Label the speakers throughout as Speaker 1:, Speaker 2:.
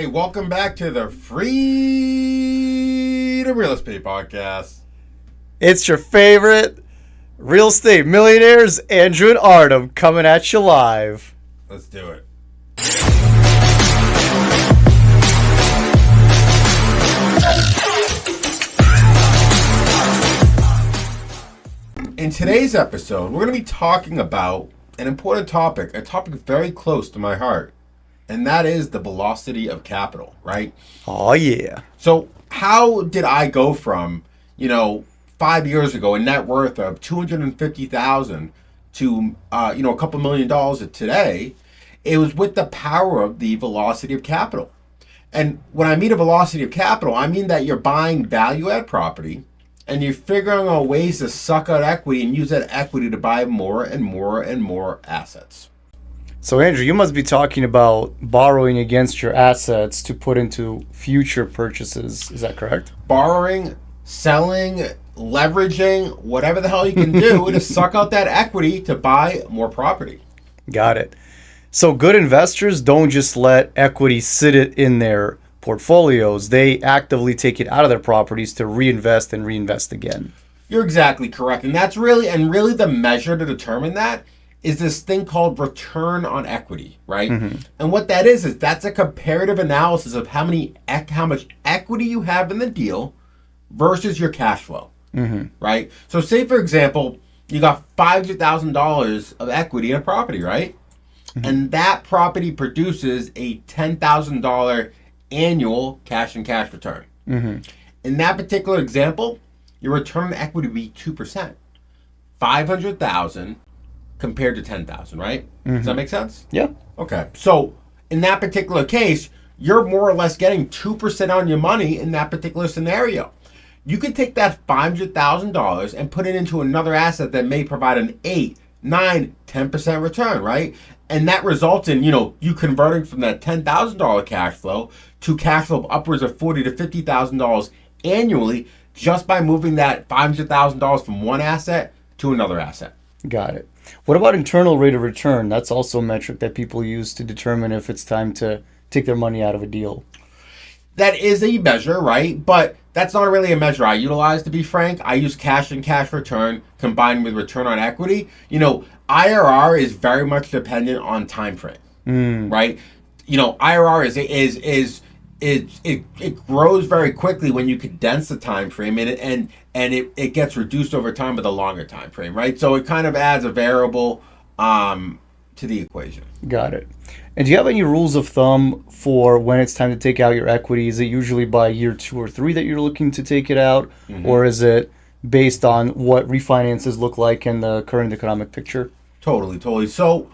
Speaker 1: Hey, welcome back to the Free to Real Estate Podcast.
Speaker 2: It's your favorite real estate millionaires, Andrew and Artem, coming at you live.
Speaker 1: Let's do it. In today's episode, we're going to be talking about an important topic, a topic very close to my heart, and that is the velocity of capital, right?
Speaker 2: Oh, yeah.
Speaker 1: So how did I go from, 5 years ago, a net worth of $250,000 to, a couple $1 million today? It was with the power of the velocity of capital. And when I mean a velocity of capital, I mean that you're buying value-add property and you're figuring out ways to suck out equity and use that equity to buy more and more and more assets.
Speaker 2: So, Andrew, you must be talking about borrowing against your assets to put into future purchases. Is that correct?
Speaker 1: Borrowing, selling, leveraging, whatever the hell you can do to suck out that equity to buy more property.
Speaker 2: Got it. So good investors don't just let equity sit in their portfolios. They actively take it out of their properties to reinvest and reinvest again.
Speaker 1: You're exactly correct. And that's really the measure to determine that is this thing called return on equity, right? Mm-hmm. And what that is that's a comparative analysis of how much equity you have in the deal versus your cash flow, right? So say, for example, you got $500,000 of equity in a property, right? Mm-hmm. And that property produces a $10,000 annual cash and cash return. Mm-hmm. In that particular example, your return on equity would be 2%. $500,000 compared to $10,000, right? Mm-hmm. Does that make sense?
Speaker 2: Yeah.
Speaker 1: Okay. So in that particular case, you're more or less getting 2% on your money in that particular scenario. You could take that $500,000 and put it into another asset that may provide an 8, 9, 10% return, right? And that results in, you converting from that $10,000 cash flow to cash flow of upwards of $40,000 to $50,000 annually just by moving that $500,000 from one asset to another asset.
Speaker 2: Got it. What about internal rate of return? That's also a metric that people use to determine if it's time to take their money out of a deal.
Speaker 1: That is a measure, right? But that's not really a measure I utilize, to be frank. I use cash and cash return combined with return on equity. IRR is very much dependent on time frame, right? IRR it grows very quickly when you condense the time frame, and it gets reduced over time with a longer time frame, right? So it kind of adds a variable to the equation.
Speaker 2: Got it. And do you have any rules of thumb for when it's time to take out your equity? Is it usually by year 2 or 3 that you're looking to take it out? Mm-hmm. Or is it based on what refinances look like in the current economic picture?
Speaker 1: Totally. So,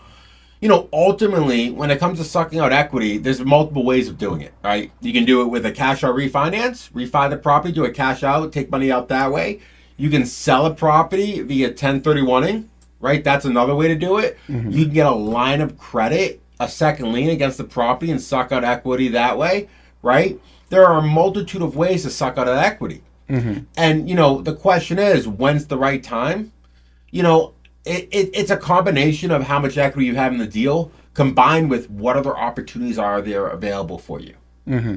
Speaker 1: ultimately, when it comes to sucking out equity, there's multiple ways of doing it, right? You can do it with a cash out refinance, refi the property, do a cash out, take money out that way. You can sell a property via 1031ing, right? That's another way to do it. Mm-hmm. You can get a line of credit, a second lien against the property and suck out equity that way, right? There are a multitude of ways to suck out that equity. Mm-hmm. And, the question is, when's the right time? It's a combination of how much equity you have in the deal combined with what other opportunities are there available for you,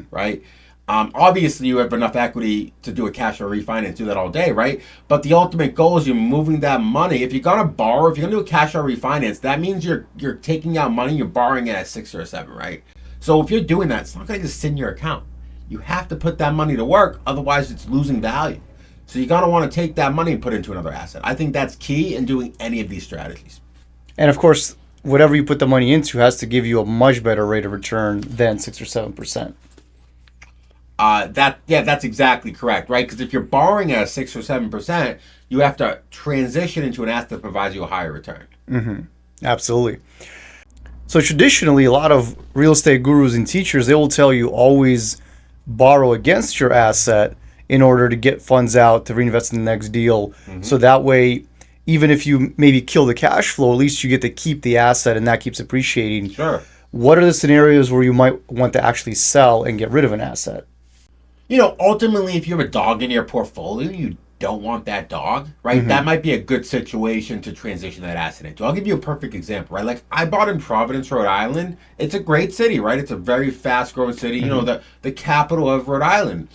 Speaker 1: right? Obviously, you have enough equity to do a cash or refinance, do that all day, right? But the ultimate goal is you're moving that money. If you're going to borrow, if you're going to do a cash or refinance, that means you're taking out money, you're borrowing it at 6 or 7, right? So if you're doing that, it's not going to just sit in your account. You have to put that money to work, otherwise it's losing value. So you're going to want to take that money and put it into another asset. I think that's key in doing any of these strategies.
Speaker 2: And of course, whatever you put the money into has to give you a much better rate of return than 6 or 7%.
Speaker 1: That's exactly correct, right? Because if you're borrowing at 6 or 7%, you have to transition into an asset that provides you a higher return.
Speaker 2: Mm-hmm. Absolutely. So traditionally, a lot of real estate gurus and teachers, they will tell you always borrow against your asset in order to get funds out to reinvest in the next deal. Mm-hmm. So that way, even if you maybe kill the cash flow, at least you get to keep the asset and that keeps appreciating.
Speaker 1: Sure.
Speaker 2: What are the scenarios where you might want to actually sell and get rid of an asset?
Speaker 1: Ultimately, if you have a dog in your portfolio, you don't want that dog, right? That might be a good situation to transition that asset into. I'll give you a perfect example, right? Like I bought in Providence, Rhode Island. It's a great city, right? It's a very fast growing city, you know, the capital of Rhode Island.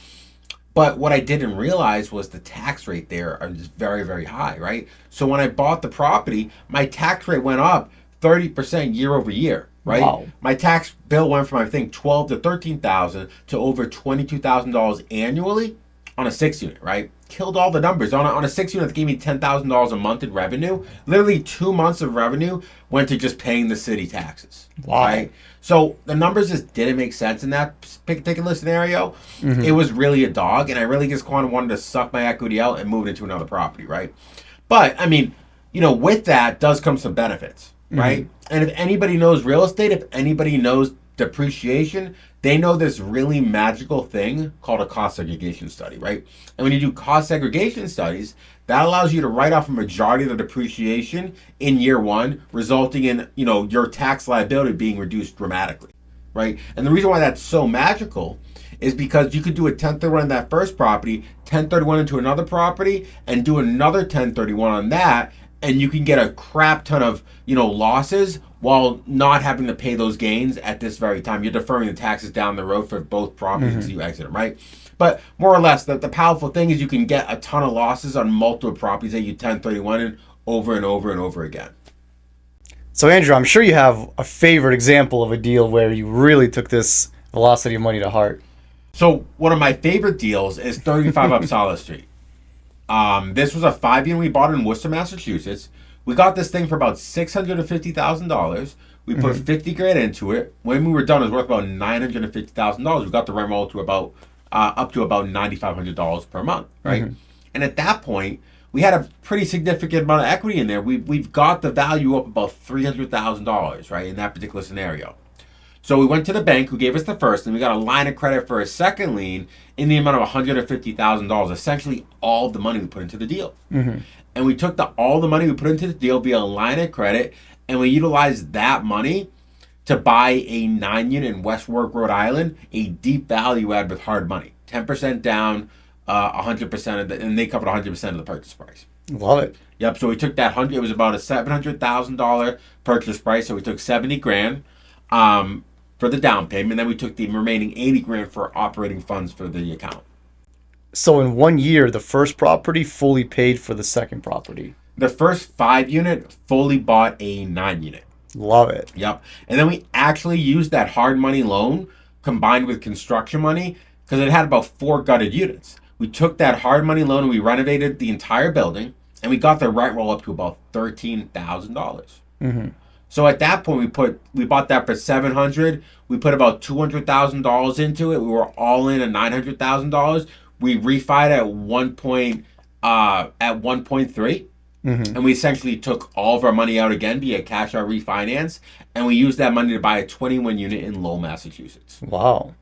Speaker 1: But what I didn't realize was the tax rate there is very, very high, right? So when I bought the property, my tax rate went up 30% year over year, right?
Speaker 2: Wow.
Speaker 1: My tax bill went from I think 12 to 13,000 to over $22,000 annually on a 6 unit, right? Killed all the numbers. On a 6 unit that gave me $10,000 a month in revenue. Literally 2 months of revenue went to just paying the city taxes.
Speaker 2: Wow.
Speaker 1: Right? So the numbers just didn't make sense in that particular scenario. It was really a dog, and I really just kind of wanted to suck my equity out and move it into another property, right? But I mean, you know, with that does come some benefits, right? And if anybody knows real estate, if anybody knows depreciation, they know this really magical thing called a cost segregation study, right? And when you do cost segregation studies, that allows you to write off a majority of the depreciation in year one, resulting in, you know, your tax liability being reduced dramatically, right? And the reason why that's so magical is because you could do a 1031 on that first property, 1031 into another property, and do another 1031 on that, and you can get a crap ton of, you know, losses while not having to pay those gains at this very time. You're deferring the taxes down the road for both properties as you exit them, right? But more or less, the powerful thing is you can get a ton of losses on multiple properties that you 1031 in over and over and over again.
Speaker 2: So, Andrew, I'm sure you have a favorite example of a deal where you really took this velocity of money to heart.
Speaker 1: So one of my favorite deals is 35 Upsala Street. This was a 5 unit we bought in Worcester, Massachusetts. We got this thing for about $650,000. We put 50 grand into it. When we were done, it was worth about $950,000. We got the rent roll to about up to about $9,500 per month, right? And at that point, we had a pretty significant amount of equity in there. We've got the value up about $300,000, right, in that particular scenario. So we went to the bank who gave us the first, and we got a line of credit for a second lien in the amount of $150,000, essentially all the money we put into the deal. And we took all the money we put into the deal via a line of credit, and we utilized that money to buy a 9 unit in West Warwick, Rhode Island, a deep value add with hard money. 10% down, 100% of and they covered 100% of the purchase price.
Speaker 2: Love it.
Speaker 1: Yep, so we took that it was about a $700,000 purchase price, so we took 70 grand for the down payment, then we took the remaining 80 grand for operating funds for the account.
Speaker 2: So in 1 year, the first property fully paid for the second property.
Speaker 1: The first 5 unit fully bought a 9 unit.
Speaker 2: Love it.
Speaker 1: Yep. And then we actually used that hard money loan combined with construction money because it had about 4 gutted units. We took that hard money loan and we renovated the entire building, and we got the rent roll up to about $13,000. So at that point, we bought that for $700. We put about $200,000 into it. We were all in at $900,000. We refied at 1.3. And we essentially took all of our money out again via cash out refinance, and we used that money to buy a 21 unit in Lowell, Massachusetts.
Speaker 2: Wow.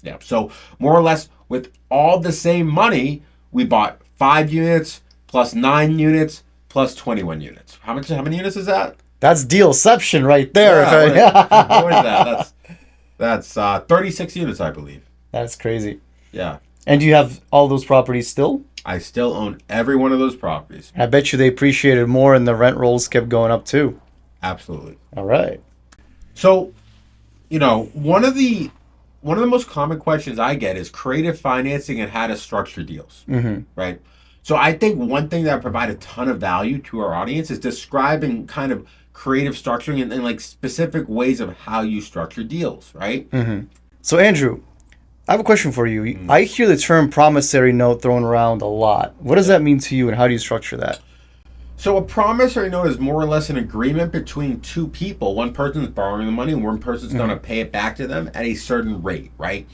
Speaker 1: Yeah. So more or less with all the same money, we bought 5 units plus 9 units plus 21 units. How many units is that?
Speaker 2: That's dealception right there.
Speaker 1: Yeah, what is that? That's 36 units, I believe.
Speaker 2: That's crazy.
Speaker 1: Yeah.
Speaker 2: And do you have all those properties still?
Speaker 1: I still own every one of those properties.
Speaker 2: I bet you they appreciated more and the rent rolls kept going up too.
Speaker 1: Absolutely.
Speaker 2: All right.
Speaker 1: So, you know, one of the most common questions I get is creative financing and how to structure deals, right? So I think one thing that provide a ton of value to our audience is describing kind of creative structuring and like specific ways of how you structure deals, right?
Speaker 2: So Andrew, I have a question for you. I hear the term promissory note thrown around a lot. What does that mean to you, and how do you structure that?
Speaker 1: So a promissory note is more or less an agreement between two people. One person's borrowing the money, and one person's going to pay it back to them at a certain rate, right?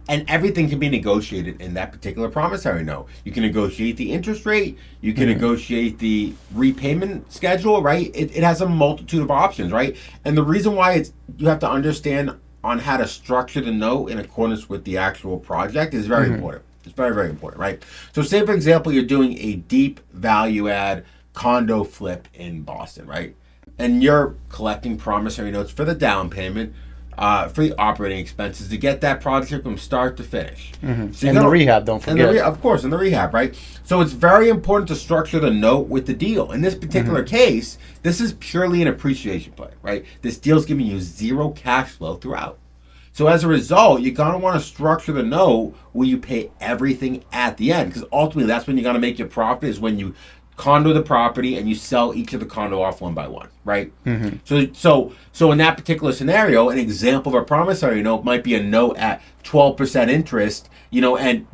Speaker 1: And everything can be negotiated in that particular promissory note. You can negotiate the interest rate. You can negotiate the repayment schedule, right? It has a multitude of options, right? And the reason why you have to understand on how to structure the note in accordance with the actual project is very important. It's very, very important, right? So say, for example, you're doing a deep value add condo flip in Boston, right? And you're collecting promissory notes for the down payment. for the operating expenses to get that project from start to finish. So
Speaker 2: And the rehab, don't forget.
Speaker 1: of course, in the rehab, right? So it's very important to structure the note with the deal. In this particular case, this is purely an appreciation play, right? This deal's giving you zero cash flow throughout. So as a result, you're going to want to structure the note where you pay everything at the end, because ultimately that's when you're going to make your profit, is when you condo the property and you sell each of the condo off one by one, right? So in that particular scenario, an example of a promissory note might be a note at 12% interest, and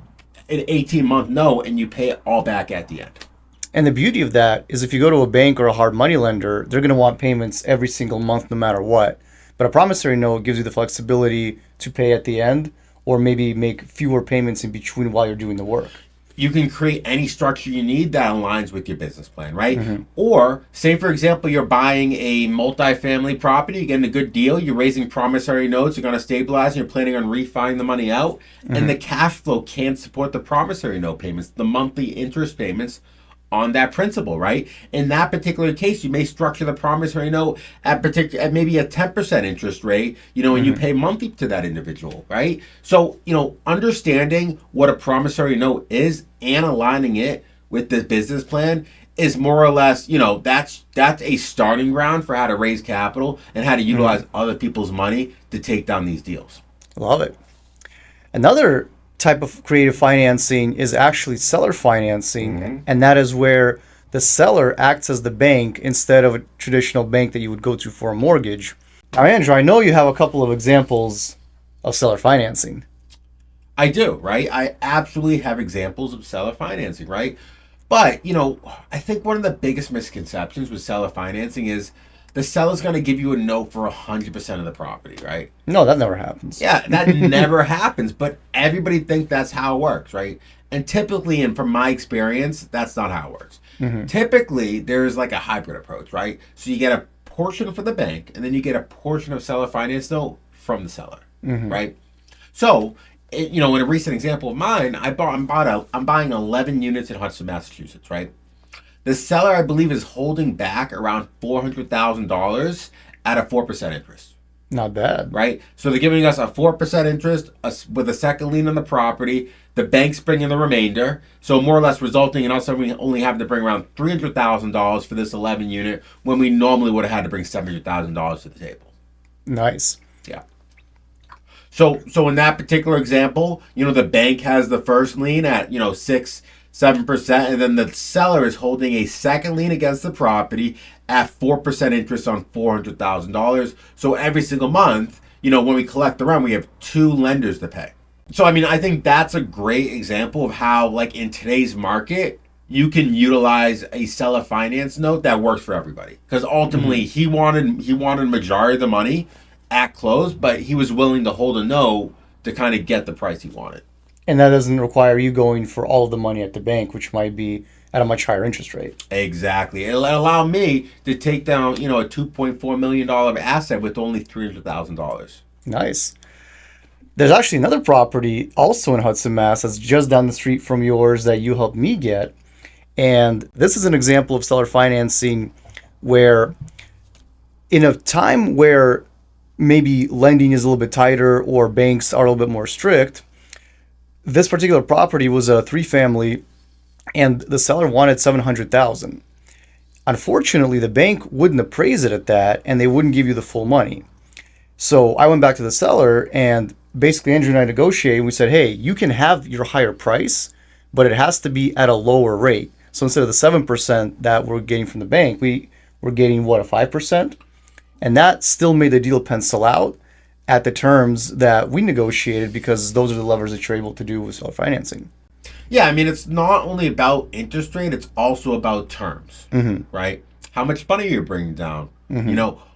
Speaker 1: an 18-month note, and you pay it all back at the end.
Speaker 2: And the beauty of that is if you go to a bank or a hard money lender, they're going to want payments every single month no matter what. But a promissory note gives you the flexibility to pay at the end, or maybe make fewer payments in between while you're doing the work.
Speaker 1: You can create any structure you need that aligns with your business plan, right? Or say, for example, you're buying a multifamily property, you're getting a good deal, you're raising promissory notes, you're going to stabilize, and you're planning on refining the money out, and the cash flow can't support the promissory note payments, the monthly interest payments on that principal, right? In that particular case, you may structure the promissory note at maybe a 10% interest rate, and you pay monthly to that individual, right? So, understanding what a promissory note is and aligning it with the business plan is more or less, that's a starting ground for how to raise capital and how to utilize other people's money to take down these deals.
Speaker 2: Love it. Another type of creative financing is actually seller financing, and that is where the seller acts as the bank instead of a traditional bank that you would go to for a mortgage. Now, Andrew, I know you have a couple of examples of seller financing.
Speaker 1: I do, right? I absolutely have examples of seller financing, right? But, I think one of the biggest misconceptions with seller financing is the seller's going to give you a note for 100% of the property, right?
Speaker 2: No, that never happens.
Speaker 1: Yeah, that never happens, but everybody thinks that's how it works, right? And typically, and from my experience, that's not how it works. Typically, there's like a hybrid approach, right? So you get a portion from the bank, and then you get a portion of seller finance note from the seller, right? So, in a recent example of mine, I'm buying 11 units in Hudson, Massachusetts, right? The seller, I believe, is holding back around $400,000 at a 4% interest.
Speaker 2: Not bad.
Speaker 1: Right? So they're giving us a 4% interest with a second lien on the property. The bank's bringing the remainder. So more or less resulting in us only having to bring around $300,000 for this 11 unit when we normally would have had to bring $700,000 to the table.
Speaker 2: Nice.
Speaker 1: Yeah. So in that particular example, the bank has the first lien at, 7%, and then the seller is holding a second lien against the property at 4% interest on $400,000. So every single month, when we collect the rent, we have two lenders to pay. So, I think that's a great example of how, like, in today's market, you can utilize a seller finance note that works for everybody. Because ultimately, he wanted a majority of the money at close, but he was willing to hold a note to kind of get the price he wanted.
Speaker 2: And that doesn't require you going for all of the money at the bank, which might be at a much higher interest rate.
Speaker 1: Exactly. It'll allow me to take down, a $2.4 million asset with only $300,000.
Speaker 2: Nice. There's actually another property also in Hudson, Mass. That's just down the street from yours that you helped me get. And this is an example of seller financing where in a time where maybe lending is a little bit tighter or banks are a little bit more strict, this particular property was a 3-family, and the seller wanted $700,000. Unfortunately, the bank wouldn't appraise it at that, and they wouldn't give you the full money. So I went back to the seller, and basically Andrew and I negotiated, and we said, hey, you can have your higher price, but it has to be at a lower rate. So instead of the 7% that we're getting from the bank, we were getting, a 5%? And that still made the deal pencil out at the terms that we negotiated, because those are the levers that you're able to do with seller financing.
Speaker 1: Yeah, it's not only about interest rate, it's also about terms, right? How much money you're bringing down.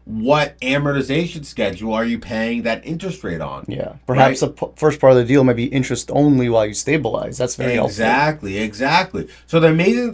Speaker 1: What amortization schedule are you paying that interest rate on?
Speaker 2: Yeah, perhaps the first part of the deal might be interest only while you stabilize. That's very helpful.
Speaker 1: Exactly. So the amazing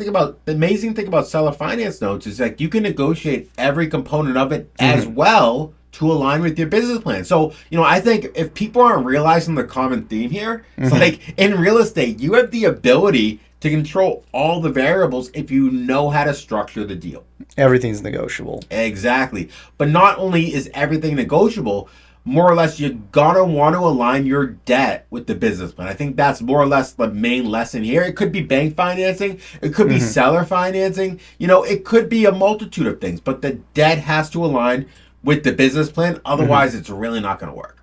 Speaker 1: thing about seller finance notes is that you can negotiate every component of it as well to align with your business plan. So, I think if people aren't realizing the common theme here, it's like in real estate, you have the ability to control all the variables if you know how to structure the deal.
Speaker 2: Everything's negotiable.
Speaker 1: Exactly. But not only is everything negotiable, more or less you're gonna want to align your debt with the business plan. I think that's more or less the main lesson here. It could be bank financing, it could be seller financing, it could be a multitude of things, but the debt has to align with the business plan. Otherwise, it's really not going to work.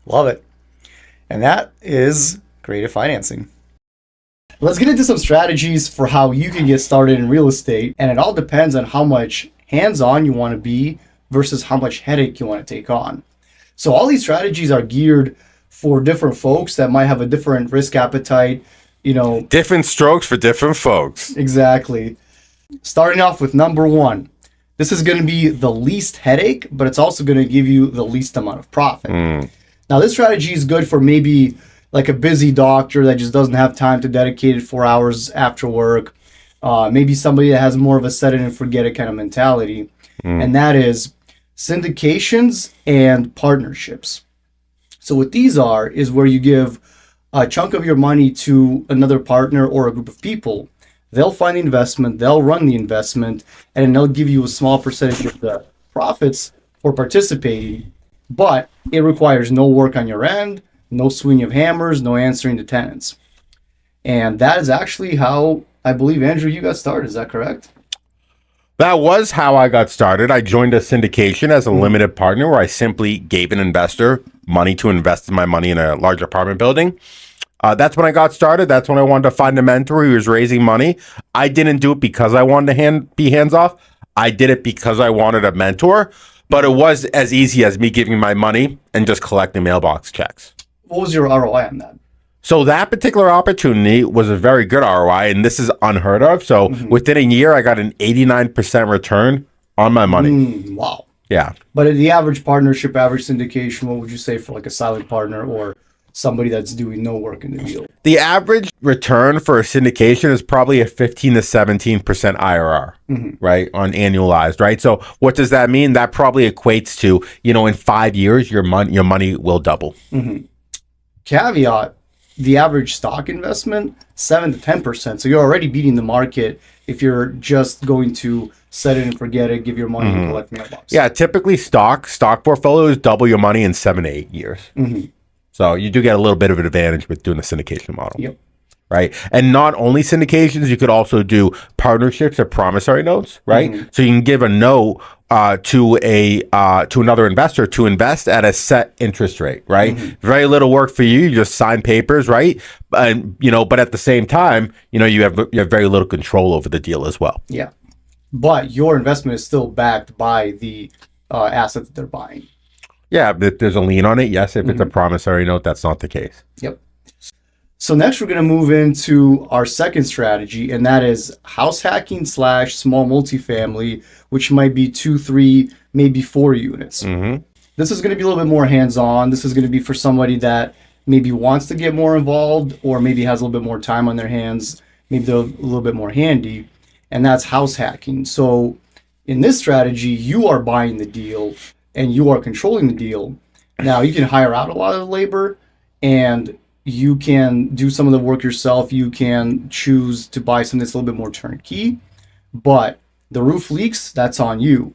Speaker 2: Love it. And that is creative financing. Let's get into some strategies for how you can get started in real estate. And it all depends on how much hands-on you want to be versus how much headache you want to take on. So all these strategies are geared for different folks that might have a different risk appetite,
Speaker 1: Different strokes for different folks.
Speaker 2: Exactly. Starting off with number one. This is going to be the least headache, but it's also going to give you the least amount of profit. Now, this strategy is good for maybe like a busy doctor that just doesn't have time to dedicate it 4 hours after work. Maybe somebody that has more of a set it and forget it kind of mentality. And that is syndications and partnerships. So what these are is where you give a chunk of your money to another partner or a group of people. They'll find the investment, they'll run the investment, and then they'll give you a small percentage of the profits for participating. But it requires no work on your end, no swinging of hammers, no answering to tenants. And that is actually how, I believe, Andrew, you got started. Is that correct?
Speaker 1: That was how I got started. I joined a syndication as a limited partner where I simply gave an investor money to invest in my money in a large apartment building. That's when I got started. That's when I wanted to find a mentor who was raising money. I didn't do it because I wanted to be hands off. I did it because I wanted a mentor. But it was as easy as me giving my money and just collecting mailbox checks.
Speaker 2: What was your ROI on that?
Speaker 1: So that particular opportunity was a very good ROI, and this is unheard of. So within a year, I got an 89% return on my money.
Speaker 2: Wow.
Speaker 1: Yeah.
Speaker 2: But the average partnership, average syndication, what would you say for like a silent partner or somebody that's doing no work in the deal?
Speaker 1: The average return for a syndication is probably a 15 to 17% IRR, right? On annualized, right? So what does that mean? That probably equates to, in 5 years, your money will double.
Speaker 2: Caveat, the average stock investment, 7 to 10%. So you're already beating the market if you're just going to set it and forget it, give your money and collect mailbox.
Speaker 1: Yeah, typically stock portfolios double your money in 7 to 8 years. So you do get a little bit of an advantage with doing the syndication model.
Speaker 2: Yep.
Speaker 1: Right. And not only syndications, you could also do partnerships or promissory notes, right? So you can give a note to another investor to invest at a set interest rate, right? Very little work for you. You just sign papers, right? And but at the same time, you have very little control over the deal as well.
Speaker 2: Yeah. But your investment is still backed by the asset that they're buying.
Speaker 1: Yeah, but there's a lien on it. Yes, if it's a promissory note, that's not the case.
Speaker 2: Yep. So next we're going to move into our second strategy, and that is house hacking / small multifamily, which might be 2, 3, maybe 4 units. This is going to be a little bit more hands-on. This is going to be for somebody that maybe wants to get more involved or maybe has a little bit more time on their hands. Maybe they're a little bit more handy, and that's house hacking. So in this strategy, you are buying the deal and you are controlling the deal. Now you can hire out a lot of labor and you can do some of the work yourself. You can choose to buy something that's a little bit more turnkey, but the roof leaks, that's on you.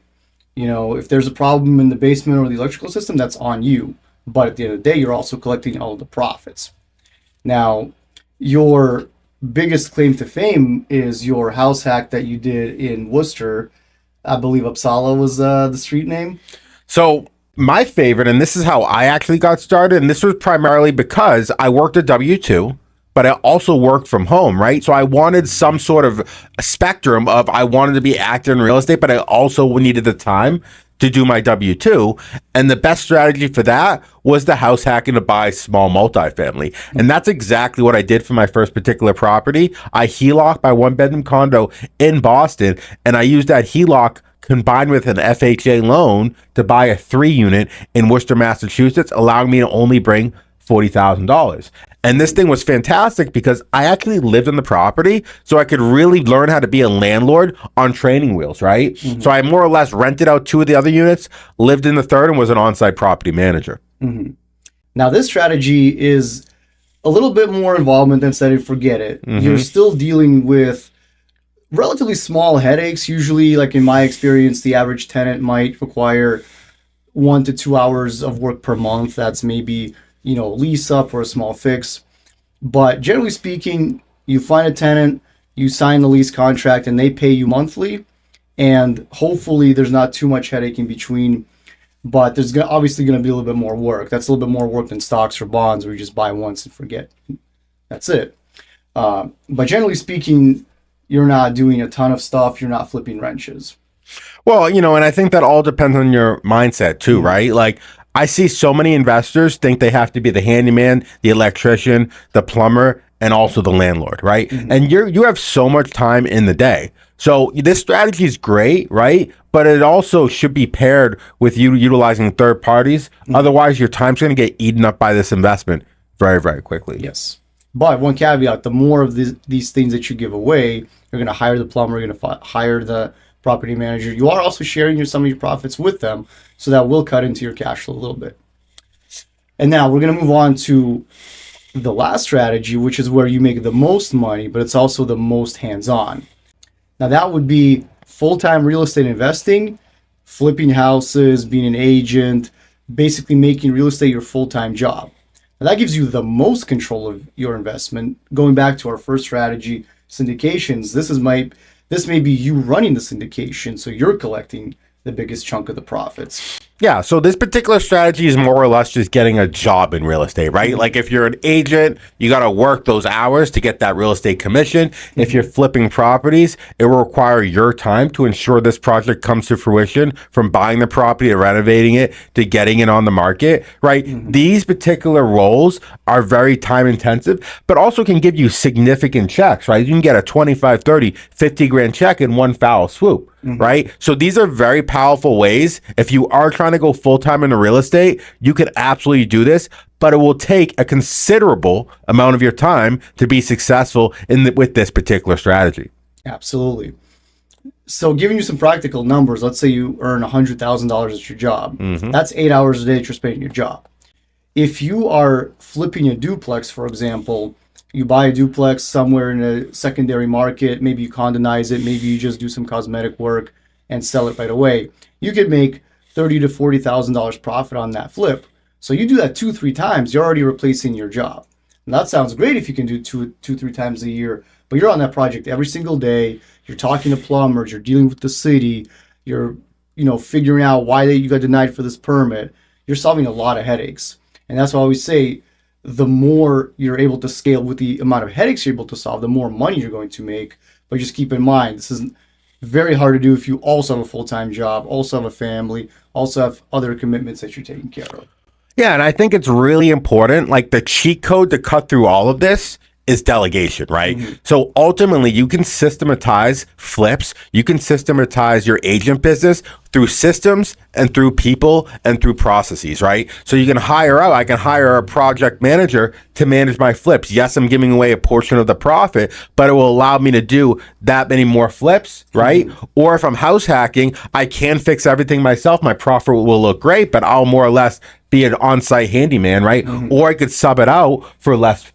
Speaker 2: If there's a problem in the basement or the electrical system, that's on you. But at the end of the day, you're also collecting all of the profits. Now, your biggest claim to fame is your house hack that you did in Worcester. I believe Uppsala was the street name.
Speaker 1: So my favorite, and this is how I actually got started, and this was primarily because I worked a W-2, but I also worked from home, right? So I wanted some sort of a spectrum of, I wanted to be active in real estate, but I also needed the time to do my W-2. And the best strategy for that was the house hacking to buy small multifamily. And that's exactly what I did for my first particular property. I HELOC'd my 1-bedroom condo in Boston, and I used that HELOC combined with an FHA loan to buy a 3-unit in Worcester, Massachusetts, allowing me to only bring $40,000. And this thing was fantastic because I actually lived in the property, so I could really learn how to be a landlord on training wheels, right? So I more or less rented out 2 of the other units, lived in the 3rd, and was an on-site property manager.
Speaker 2: Now, this strategy is a little bit more involvement than set it and forget it. You're still dealing with relatively small headaches. Usually, like in my experience, the average tenant might require 1 to 2 hours of work per month. That's maybe, lease up or a small fix. But generally speaking, you find a tenant, you sign the lease contract, and they pay you monthly. And hopefully there's not too much headache in between. But there's obviously going to be a little bit more work. That's a little bit more work than stocks or bonds where you just buy once and forget. That's it. But generally speaking, you're not doing a ton of stuff. You're not flipping wrenches.
Speaker 1: Well, and I think that all depends on your mindset too, right? Like, I see so many investors think they have to be the handyman, the electrician, the plumber, and also the landlord, right? And you have so much time in the day. So this strategy is great, right? But it also should be paired with you utilizing third parties. Otherwise, your time's going to get eaten up by this investment very, very quickly.
Speaker 2: Yes. But one caveat, the more of these things that you give away, you're going to hire the plumber, you're going to hire the property manager. You are also sharing some of your profits with them, so that will cut into your cash flow a little bit. And now we're going to move on to the last strategy, which is where you make the most money, but it's also the most hands-on. Now that would be full-time real estate investing, flipping houses, being an agent, basically making real estate your full-time job. Now that gives you the most control of your investment. Going back to our first strategy, syndications, this may be you running the syndication, so you're collecting the biggest chunk of the profits.
Speaker 1: Yeah, so this particular strategy is more or less just getting a job in real estate, right? Like if you're an agent, you got to work those hours to get that real estate commission. If you're flipping properties, it will require your time to ensure this project comes to fruition, from buying the property to renovating it to getting it on the market, right? These particular roles are very time intensive, but also can give you significant checks, right? You can get a 25, 30, 50 grand check in one foul swoop. Right? So these are very powerful ways. If you are trying to go full-time into real estate, you can absolutely do this, but it will take a considerable amount of your time to be successful with this particular strategy.
Speaker 2: Absolutely. So giving you some practical numbers, let's say you earn $100,000 at your job. That's 8 hours a day that you're spending your job. If you are flipping a duplex, for example, you buy a duplex somewhere in a secondary market, maybe you condonize it, maybe you just do some cosmetic work and sell it right away. You could make $30,000 to $40,000 profit on that flip. So you do that 2-3 times, you're already replacing your job. And that sounds great if you can do 2-3 times a year, but you're on that project every single day. You're talking to plumbers, you're dealing with the city, you're figuring out why you got denied for this permit. You're solving a lot of headaches. And that's why I always say, the more you're able to scale with the amount of headaches you're able to solve, the more money you're going to make. But just keep in mind, this is very hard to do if you also have a full-time job, also have a family, also have other commitments that you're taking care of.
Speaker 1: Yeah, and I think it's really important, like the cheat code to cut through all of this is delegation, right? So ultimately, you can systematize flips. You can systematize your agent business through systems and through people and through processes, right? So you can I can hire a project manager to manage my flips. Yes, I'm giving away a portion of the profit, but it will allow me to do that many more flips, right? Or if I'm house hacking, I can fix everything myself. My profit will look great, but I'll more or less be an on-site handyman, right? Or I could sub it out for less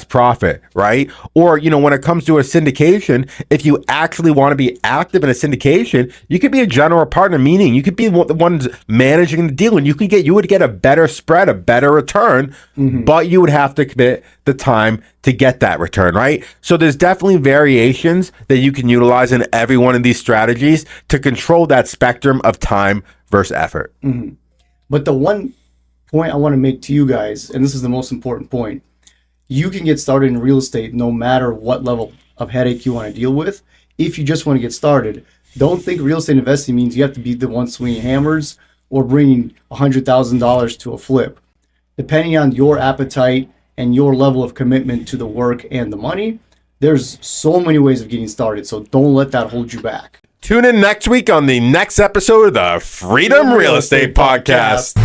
Speaker 1: profit, right? Or, when it comes to a syndication, if you actually want to be active in a syndication, you could be a general partner, meaning you could be the ones managing the deal, and you would get a better spread, a better return, but you would have to commit the time to get that return, right? So there's definitely variations that you can utilize in every one of these strategies to control that spectrum of time versus effort.
Speaker 2: But the one point I want to make to you guys, and this is the most important point, you can get started in real estate no matter what level of headache you want to deal with. If you just want to get started, don't think real estate investing means you have to be the one swinging hammers or bringing $100,000 to a flip. Depending on your appetite and your level of commitment to the work and the money, there's so many ways of getting started. So don't let that hold you back.
Speaker 1: Tune in next week on the next episode of the Freedom Real Estate Podcast.